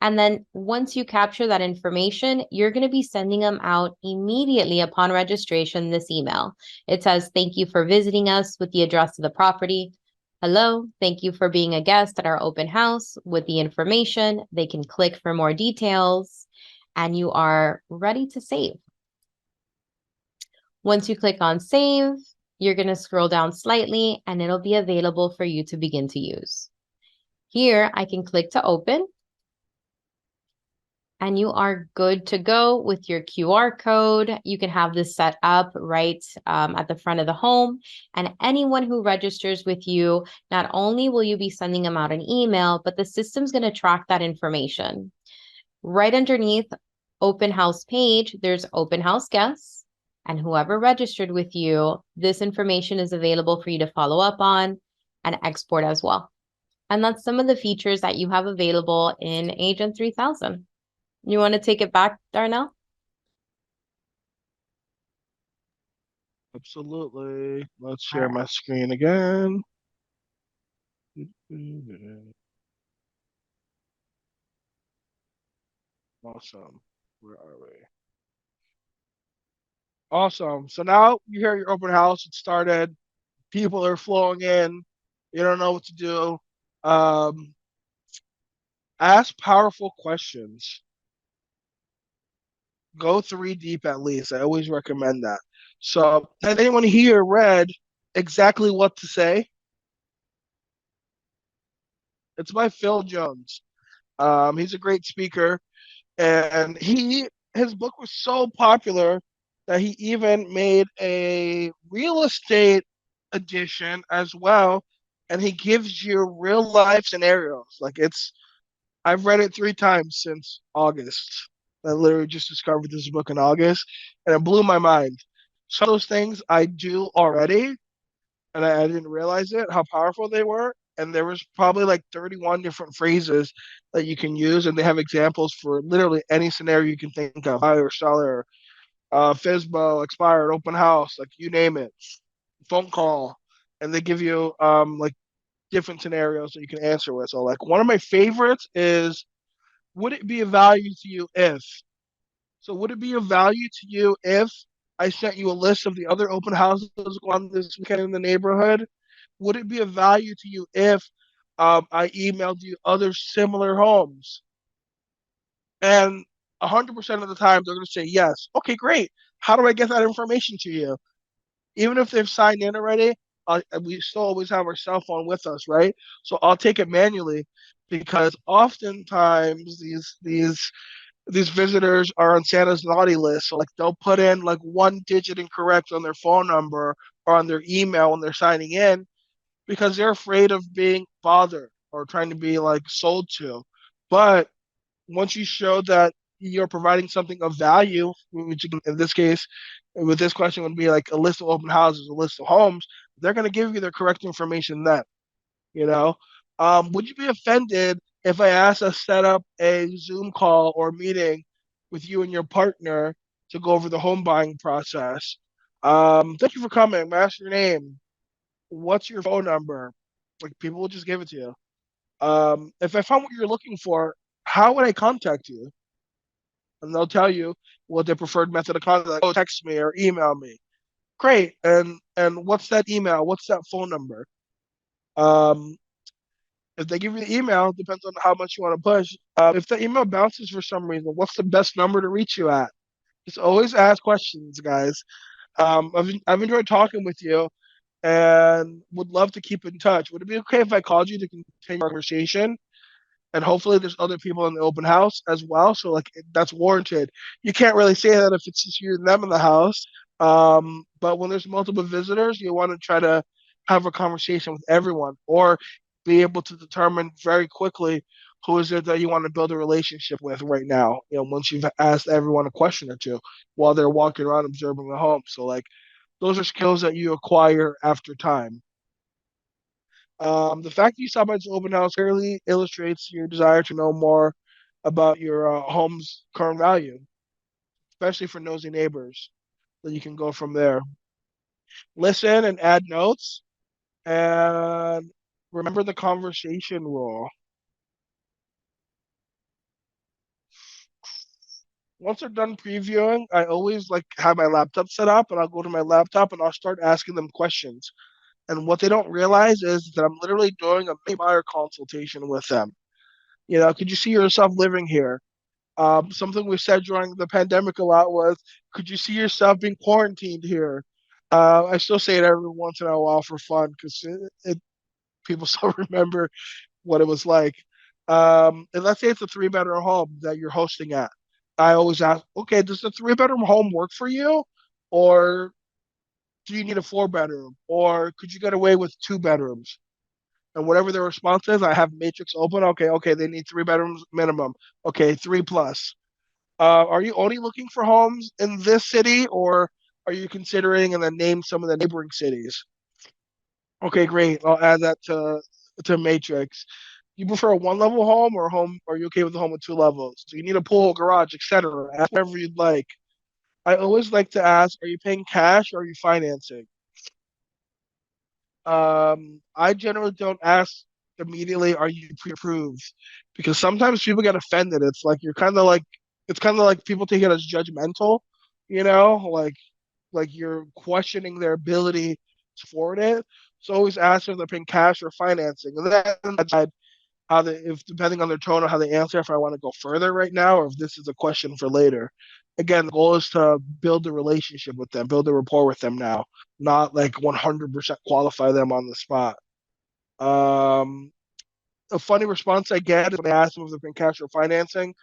And then once you capture that information, you're going to be sending them out immediately upon registration, this email. It says, thank you for visiting us with the address of the property. Hello, thank you for being a guest at our open house with the information. They can click for more details, and you are ready to save. Once you click on save, you're going to scroll down slightly and it'll be available for you to begin to use. Here, I can click to open. And you are good to go with your QR code. You can have this set up right at the front of the home. And anyone who registers with you, not only will you be sending them out an email, but the system's going to track that information. Right underneath open house page, there's open house guests, and whoever registered with you, this information is available for you to follow up on and export as well. And that's some of the features that you have available in Agent 3000. You want to take it back, Darnell? Absolutely. Let's All share right. my screen again. Awesome. Where are we? Awesome. So now you hear your open house. It started. People are flowing in. You don't know what to do. Um, Ask powerful questions. Go three deep at least. I always recommend that. So, has anyone here read exactly what to say? It's by Phil Jones. He's a great speaker, and his book was so popular that he even made a real estate edition as well, and he gives you real life scenarios. I've read it three times since August. I literally just discovered this book in August, and it blew my mind. Some of those things I do already, and I didn't realize it, how powerful they were. And there was probably like 31 different phrases that you can use, and they have examples for literally any scenario you can think of: buyer, seller, FISBO, expired, open house, like you name it, phone call, and they give you like different scenarios that you can answer with. So like one of my favorites is, would it be of value to you if? So would it be of value to you if I sent you a list of the other open houses going on this weekend in the neighborhood? Would it be of value to you if I emailed you other similar homes? And 100% of the time, they're going to say yes. Okay, great. How do I get that information to you? Even if they've signed in already, we still always have our cell phone with us, right? So I'll take it manually because oftentimes these visitors are on Santa's naughty list. So like they'll put in like one digit incorrect on their phone number or on their email when they're signing in because they're afraid of being bothered or trying to be like sold to. But once you show that you're providing something of value, which in this case, with this question would be like a list of open houses, a list of homes, they're going to give you the correct information then. You know, would you be offended if I asked to set up a Zoom call or meeting with you and your partner to go over the home buying process? Thank you for coming. May I ask your name? What's your phone number? Like people will just give it to you. If I found what you're looking for, how would I contact you? And they'll tell you what their preferred method of contact. Oh, text me or email me. Great. And what's that email? What's that phone number? Um, if they give you the email, it depends on how much you want to push. If the email bounces for some reason, what's the best number to reach you at? Just always ask questions, guys. I've enjoyed talking with you and would love to keep in touch. Would it be okay if I called you to continue our conversation? And hopefully there's other people in the open house as well. So like that's warranted. You can't really say that if it's just you and them in the house. But when there's multiple visitors, you want to try to have a conversation with everyone or be able to determine very quickly who is it that you want to build a relationship with right now. You know, once you've asked everyone a question or two while they're walking around observing the home. So like those are skills that you acquire after time. The fact that you stopped by this open house clearly illustrates your desire to know more about your home's current value, especially for nosy neighbors. That you can go from there. Listen and add notes, and remember the conversation rule. Once they're done previewing, I always like have my laptop set up, and I'll go to my laptop and I'll start asking them questions. And what they don't realize is that I'm literally doing a buyer consultation with them. You know, could you see yourself living here? Something we said during the pandemic a lot was, could you see yourself being quarantined here? I still say it every once in a while for fun because people still remember what it was like. And let's say it's a three-bedroom home that you're hosting at. I always ask, okay, does the three-bedroom home work for you? Or do you need a four-bedroom? Or could you get away with two bedrooms? And whatever their response is, I have matrix open. Okay, they need three bedrooms minimum. Okay, three plus. Are you only looking for homes in this city, or are you considering and then name some of the neighboring cities? Okay, great. I'll add that to Matrix. You prefer a one level home or a home? Are you okay with a home with two levels? Do you need a pool, garage, etc.? Ask whatever you'd like. I always like to ask, are you paying cash or are you financing? I generally don't ask immediately, are you pre-approved? Because sometimes people get offended. It's like you're kind of like it's kind of like people take it as judgmental, you know, like you're questioning their ability to afford it. So always ask if they're paying cash or financing, and then decide how they, if depending on their tone or how they answer, if I want to go further right now or if this is a question for later. Again, the goal is to build a relationship with them, build a rapport with them now, not like 100% qualify them on the spot. Um, a funny response I get is when I ask them if they're paying cash or financing.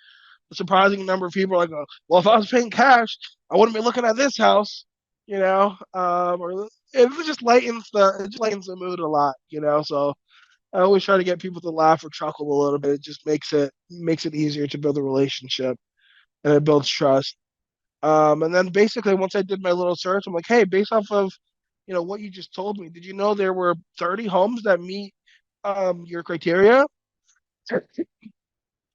A surprising number of people are like, "Well, if I was paying cash, I wouldn't be looking at this house," or it just lightens the mood a lot, you know. So I always try to get people to laugh or chuckle a little bit. It just makes it easier to build a relationship and it builds trust. And then basically once I did my little search, I'm like, hey, based off of what you just told me, did you know there were 30 homes that meet your criteria?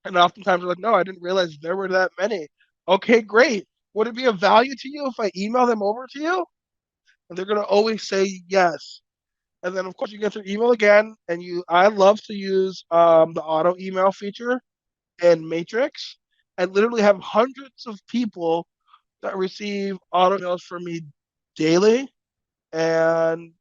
And oftentimes they're like, no, I didn't realize there were that many. Okay, great. Would it be of value to you if I email them over to you? And they're gonna always say yes. And then of course you get their email again, and I love to use the auto email feature in Matrix. I literally have hundreds of people that receive auto emails from me daily, and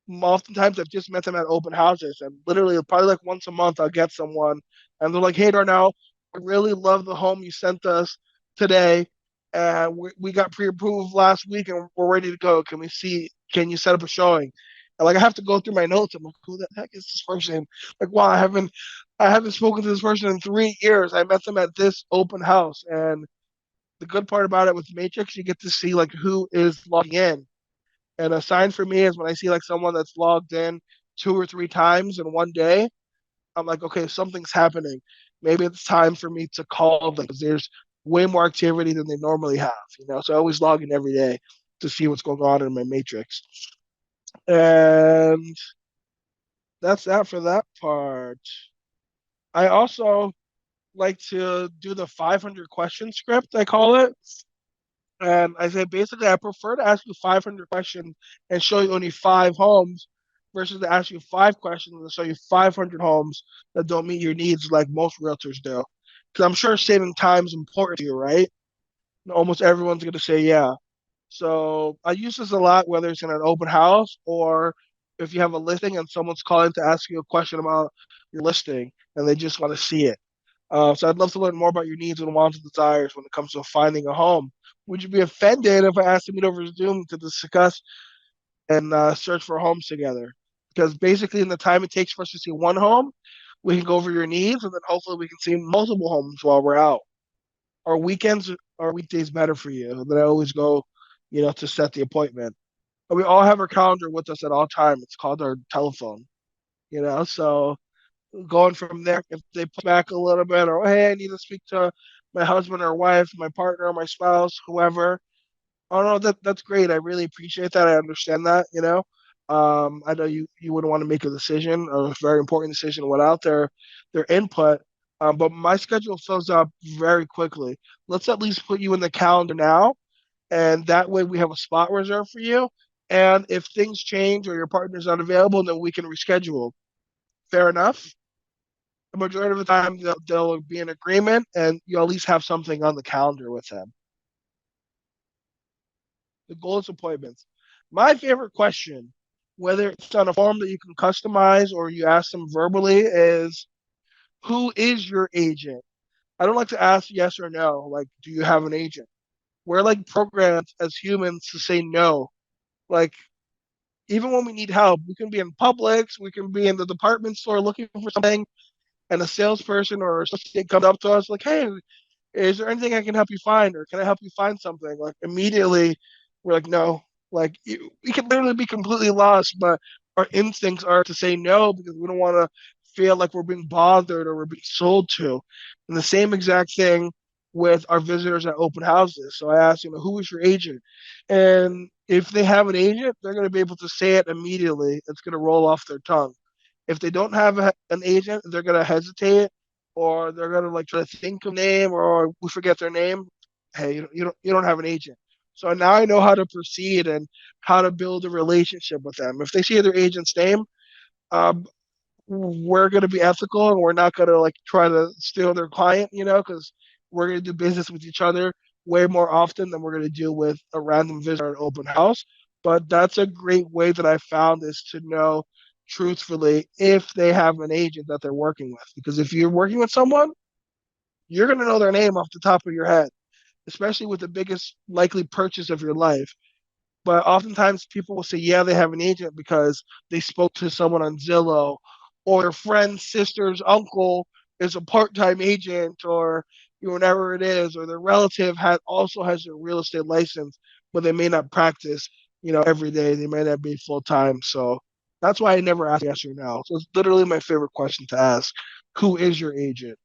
oftentimes I've just met them at open houses, and literally probably like once a month I'll get someone, and they're like, "Hey, Darnell, I really love the home you sent us today, and we got pre-approved last week, and we're ready to go. Can we see? Can you set up a showing?" And like I have to go through my notes. I'm like, "Who the heck is this person?" Like, wow, I haven't spoken to this person in 3 years. I met them at this open house, and the good part about it with Matrix, you get to see like who is logging in. And a sign for me is when I see like someone that's logged in 2 or 3 times in one day, I'm like, okay, something's happening. Maybe it's time for me to call them because there's way more activity than they normally have. So I always log in every day to see what's going on in my matrix. And that's that for that part. I also like to do the 500 question script, I call it. And I say basically, I prefer to ask you 500 questions and show you only 5 homes versus to ask you 5 questions and show you 500 homes that don't meet your needs like most realtors do. Because I'm sure saving time is important to you, right? And almost everyone's going to say yeah. So I use this a lot, whether it's in an open house or if you have a listing and someone's calling to ask you a question about your listing and they just want to see it. So I'd love to learn more about your needs and wants and desires when it comes to finding a home. Would you be offended if I asked to meet over Zoom to discuss and search for homes together? Because basically, in the time it takes for us to see one home, we can go over your needs, and then hopefully we can see multiple homes while we're out. Are weekends or weekdays better for you? And then I always go, to set the appointment. But we all have our calendar with us at all time. It's called our telephone. So going from there, if they push back a little bit, or hey, I need to speak to my husband or wife, my partner, or my spouse, whoever. Oh no, that's great. I really appreciate that. I understand that. I know you wouldn't want to make a decision, a very important decision without their input. But my schedule fills up very quickly. Let's at least put you in the calendar now, and that way we have a spot reserved for you. And if things change or your partner's not available, then we can reschedule. Fair enough. The majority of the time they'll be in agreement and you at least have something on the calendar with them. The goal is appointments. My favorite question, whether it's on a form that you can customize or you ask them verbally, is who is your agent? I don't like to ask yes or no. Like, do you have an agent? We're like programmed as humans to say no. Like, even when we need help, we can be in Publix, we can be in the department store looking for something, and a salesperson or associate comes up to us like, "Hey, is there anything I can help you find, or can I help you find something?" Like immediately, we're like, "No." Like we can literally be completely lost, but our instincts are to say no because we don't want to feel like we're being bothered or we're being sold to. And the same exact thing. with our visitors at open houses. So I asked, who is your agent? And if they have an agent, they're going to be able to say it immediately. It's going to roll off their tongue. If they don't have an agent, they're going to hesitate, or they're going to like try to think of a name, or we forget their name. Hey, you don't have an agent. So now I know how to proceed and how to build a relationship with them. If they see their agent's name, um, we're going to be ethical and we're not going to like try to steal their client, because we're going to do business with each other way more often than we're going to do with a random visitor at an open house. But that's a great way that I found is to know truthfully if they have an agent that they're working with. Because if you're working with someone, you're going to know their name off the top of your head, especially with the biggest likely purchase of your life. But oftentimes people will say, yeah, they have an agent because they spoke to someone on Zillow, or their friend's sister's uncle is a part-time agent, or whatever it is, or their relative also has a real estate license, but they may not practice, every day. They may not be full-time. So that's why I never ask yes or no. So it's literally my favorite question to ask. Who is your agent?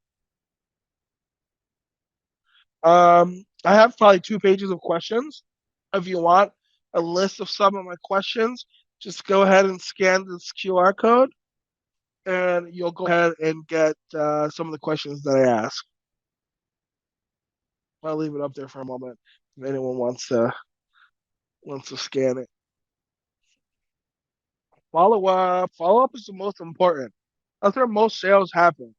I have probably 2 pages of questions. If you want a list of some of my questions, just go ahead and scan this QR code, and you'll go ahead and get some of the questions that I ask. I'll leave it up there for a moment if anyone wants to scan it. Follow up. Follow up is the most important. That's where most sales happen.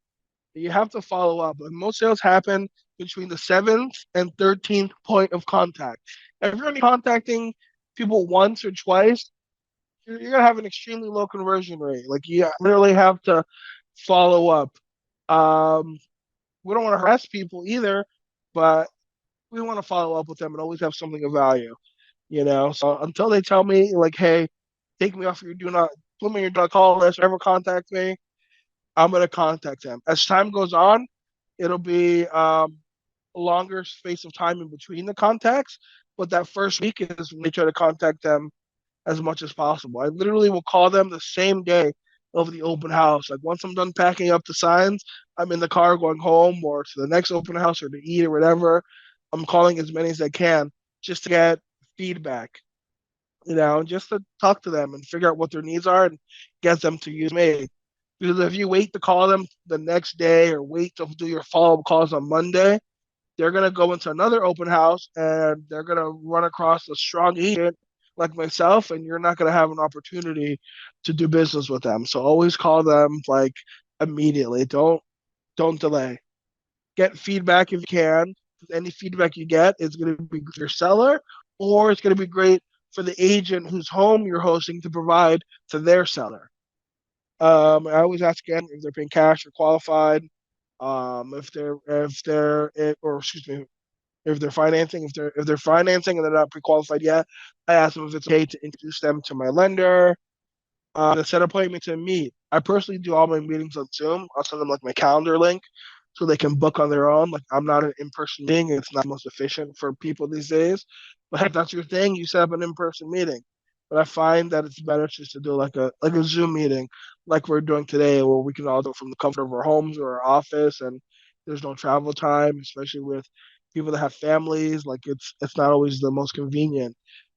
You have to follow up. And most sales happen between the 7th and 13th point of contact. If you're only contacting people once or twice, you're gonna have an extremely low conversion rate. Like you literally have to follow up. Um, we don't want to harass people either, but we want to follow up with them and always have something of value. So until they tell me like, hey, take me off your do not put me in your do not call list, ever contact me, I'm gonna contact them. As time goes on, it'll be a longer space of time in between the contacts, but that first week is when they try to contact them as much as possible. I literally will call them the same day of the open house. Like once I'm done packing up the signs, I'm in the car going home or to the next open house or to eat or whatever. I'm calling as many as I can just to get feedback, just to talk to them and figure out what their needs are and get them to use me. Because if you wait to call them the next day or wait to do your follow up calls on Monday, they're going to go into another open house and they're going to run across a strong agent like myself, and you're not going to have an opportunity to do business with them. So always call them like immediately. Don't delay. Get feedback if you can. Any feedback you get is going to be good for your seller, or it's going to be great for the agent whose home you're hosting to provide to their seller. I always ask again if they're paying cash or qualified. Or excuse me, if they're financing and they're not pre-qualified yet, I ask them if it's okay to introduce them to my lender, to set appointment to meet. I personally do all my meetings on Zoom. I'll send them like my calendar link so they can book on their own. Like I'm not an in-person meeting. It's not most efficient for people these days. But if that's your thing, you set up an in-person meeting. But I find that it's better just to do like a Zoom meeting, like we're doing today, where we can all do it from the comfort of our homes or our office, and there's no travel time, especially with people that have families. Like it's not always the most convenient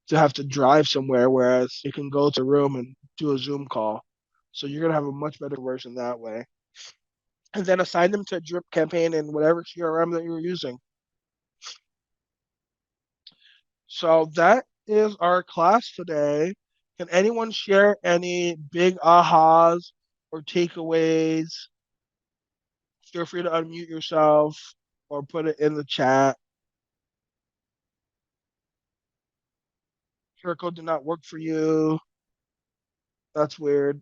to have to drive somewhere, whereas you can go to a room and do a Zoom call. So you're gonna have a much better version that way. And then assign them to a drip campaign in whatever CRM that you're using. So that is our class today. Can anyone share any big ahas or takeaways? Feel free to unmute yourself or put it in the chat. QR code did not work for you. That's weird.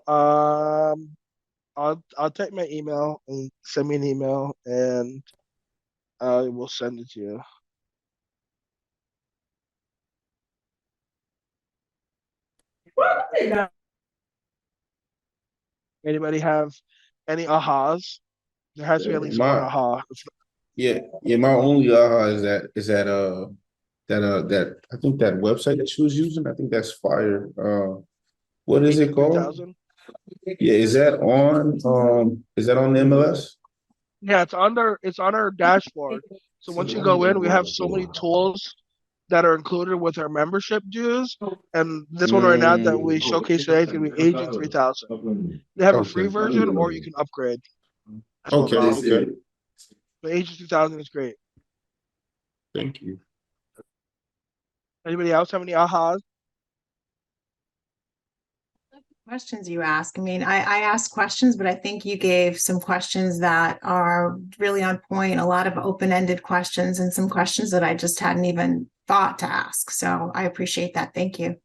I'll type my email and send me an email, and I will send it to you. Anybody have any ahas? There has to be at least one My aha. yeah, my only aha is that I think that website that she was using, I think that's fire. What is it Agent called? 3000. Yeah, is that on the MLS? Yeah, it's on our dashboard. So once you go in, we have so many tools that are included with our membership dues. And this one right now that we showcase today is going to be Agent 3000. They have a free version or you can upgrade. That's no Okay, problem. okay. But Agent 2000 is great. Thank you. Anybody else have any ahas? Questions you ask. I mean, I asked questions, but I think you gave some questions that are really on point, a lot of open-ended questions and some questions that I just hadn't even thought to ask. So I appreciate that. Thank you.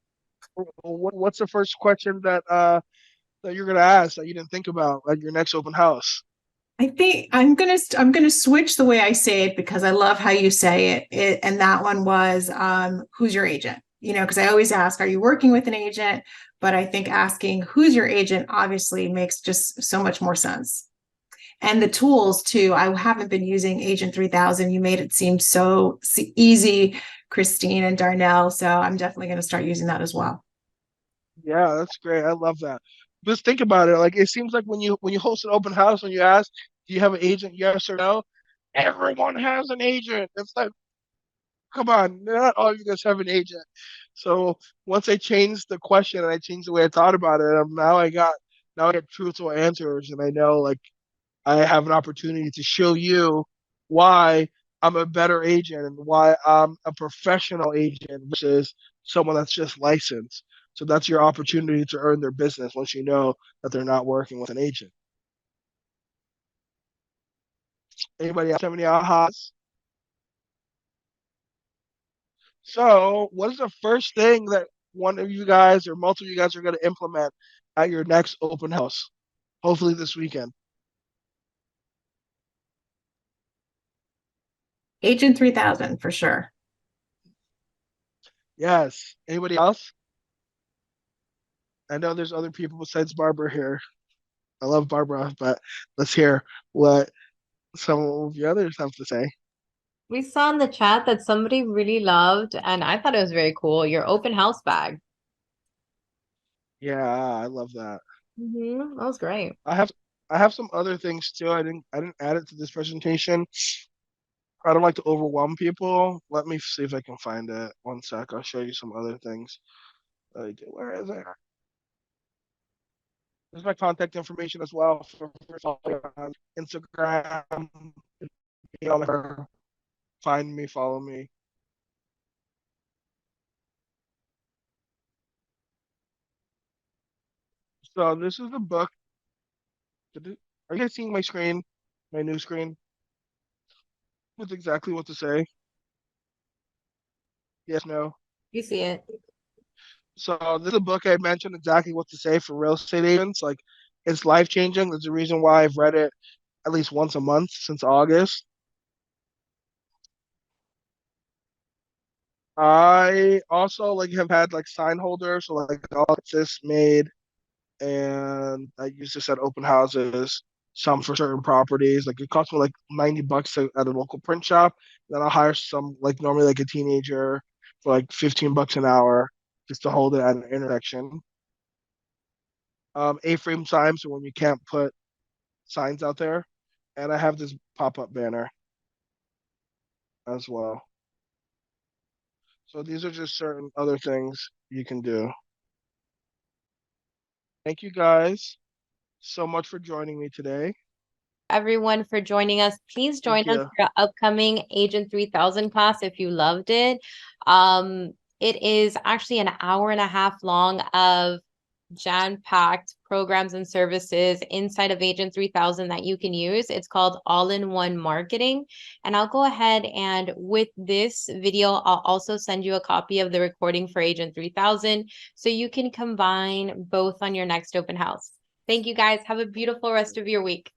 What's the first question that you're gonna ask that you didn't think about at your next open house? I think I'm gonna switch the way I say it because I love how you say it. And that one was who's your agent? You know, because I always ask, are you working with an agent? But I think asking who's your agent obviously makes just so much more sense. And the tools too. I haven't been using Agent 3000. You made it seem so easy, Christine and Darnell. So I'm definitely going to start using that as well. Yeah, that's great. I love that. Just think about it. Like it seems like when you host an open house and you ask, do you have an agent? Yes or no? Everyone has an agent. It's like, come on, not all of you guys have an agent. So once I changed the question and I changed the way I thought about it, now I get truthful answers and I know like I have an opportunity to show you why I'm a better agent and why I'm a professional agent versus someone that's just licensed. So that's your opportunity to earn their business once you know that they're not working with an agent. Anybody else have any ahas? So, what is the first thing that one of you guys or multiple of you guys are going to implement at your next open house? Hopefully this weekend. Agent 3000 for sure. Yes. Anybody else? I know there's other people besides Barbara here. I love Barbara, but let's hear what some of the others have to say. We saw in the chat that somebody really loved, and I thought it was very cool, your open house bag. Yeah, I love that. That was great. I have some other things too. I didn't add it to this presentation. I don't like to overwhelm people. Let me see if I can find it. One sec. I'll show you some other things that I did. Where is it? There's my contact information as well for Instagram. You know, find me, follow me. So this is the book. Are you guys seeing my screen? My new screen? With exactly what to say? Yes, no. You see it. So this is a book I mentioned exactly what to say for real estate agents. Like it's life changing. There's a reason why I've read it at least once a month since August. I also like have had like sign holders, so like all this made, and I used this at open houses. Some for certain properties, like it cost me like $90 at a local print shop. Then I'll hire some like normally like a teenager for like $15 an hour just to hold it at an intersection. A-frame signs, so when you can't put signs out there, and I have this pop-up banner as well. So these are just certain other things you can do. Thank you guys so much for joining me today. Everyone for joining us. Please join Thank us you. for our upcoming Agent 3000 class if you loved it. It is actually an hour and a half long of jam-packed programs and services inside of Agent 3000 that you can use. It's called All-in-One Marketing. And I'll go ahead and with this video, I'll also send you a copy of the recording for Agent 3000 so you can combine both on your next open house. Thank you guys. Have a beautiful rest of your week.